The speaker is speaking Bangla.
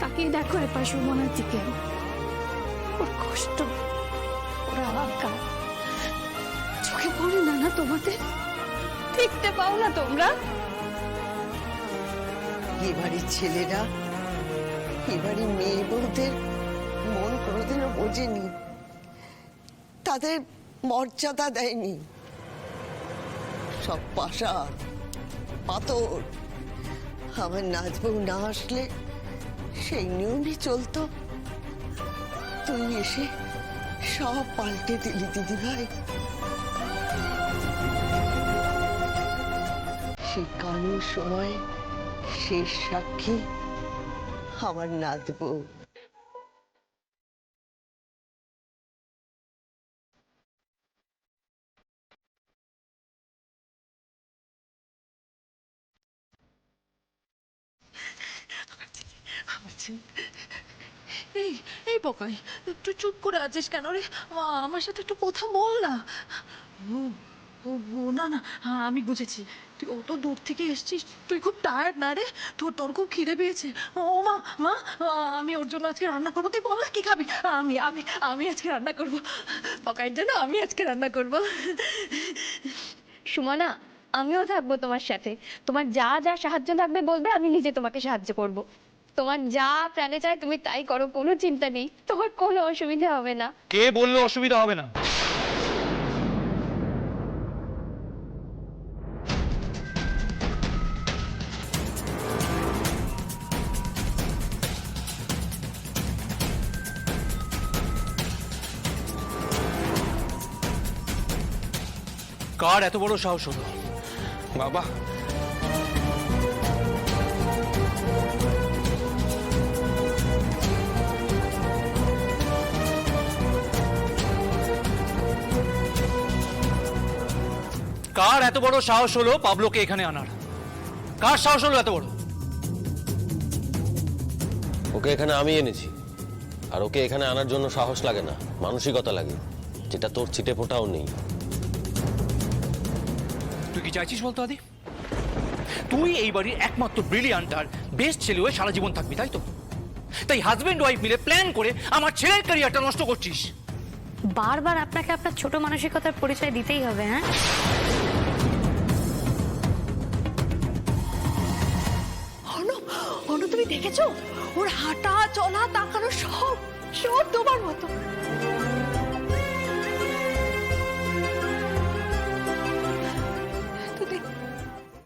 তাকিয়ে দেখো এপাশ সুমনার দিকে, ওর কষ্ট, ওর আকার চোখে পড়ে না না তোমাদের? দেখতে পাও না তোমরা? এবারের ছেলেরা এবারে মেয়ে বউদের মন কোনোদিনও বোঝেনি, তাদের মর্যাদা দেয়নি। সব পাশা পাথর। আমার নাচবউ না আসলে সেই নিয়মই চলতো। তুই এসে সব পাল্টে দিলি দিদি ভাই। সেই কানুর সময় শেষ সাক্ষী আমার নাচবউ। এই এই পকাই, তুই চুপ করে আছিস কেন রে? আমার সাথে একটু কথা বল না। ও ও ও, না না, আমি বুঝেছি, তুই অত দূর থেকে এসেছিস, তুই খুব টায়ার্ড না রে? তোর খুব খিদে পেয়েছে। ও মা মা, আমি ওর জন্য আজকে রান্না করবো, তুই বল না কি খাবি? আমি আমি আমি আজকে রান্না করবো পকাইয়ের জন্য, আমি আজকে রান্না করবো। সুমনা, আমিও থাকবো তোমার সাথে। তোমার যা যা সাহায্য লাগবে বলবে, আমি নিজে তোমাকে সাহায্য করব। তোমার যা প্রাণে চায় তুমি তাই করো, কোনো চিন্তা নেই, তোমার কোনো অসুবিধা হবে না। কে বললো অসুবিধা হবে না? কার এত বড় সাহস হলো? বাবা, কার এত বড় সাহস হলো পাবলোকে এখানে আনার? কার সাহস হলো এত বড়? ওকে এখানে আমি এনেছি, আর ওকে এখানে আনার জন্য সাহস লাগে না, মানসিকতা লাগে, যেটা তোর ছিটে ফোটাও নেই। তুই কি চাইছিস বলতো আদি? তুই এই বাড়ির একমাত্র ব্রিলিয়ান্ট আর বেস্ট ছেলে হয়ে সারা জীবন থাকবি, তাই তো? তাই হাজবেন্ড ওয়াইফ মিলে প্ল্যান করে আমার ছেলের ক্যারিয়ারটা নষ্ট করছিস। বারবার আপনাকে আপনার ছোট মানসিকতার পরিচয় দিতেই হবে? হ্যাঁ, অনু তুমি দেখেছো ওর হাঁটা চলা তাকানো সব সব তোমার মতো।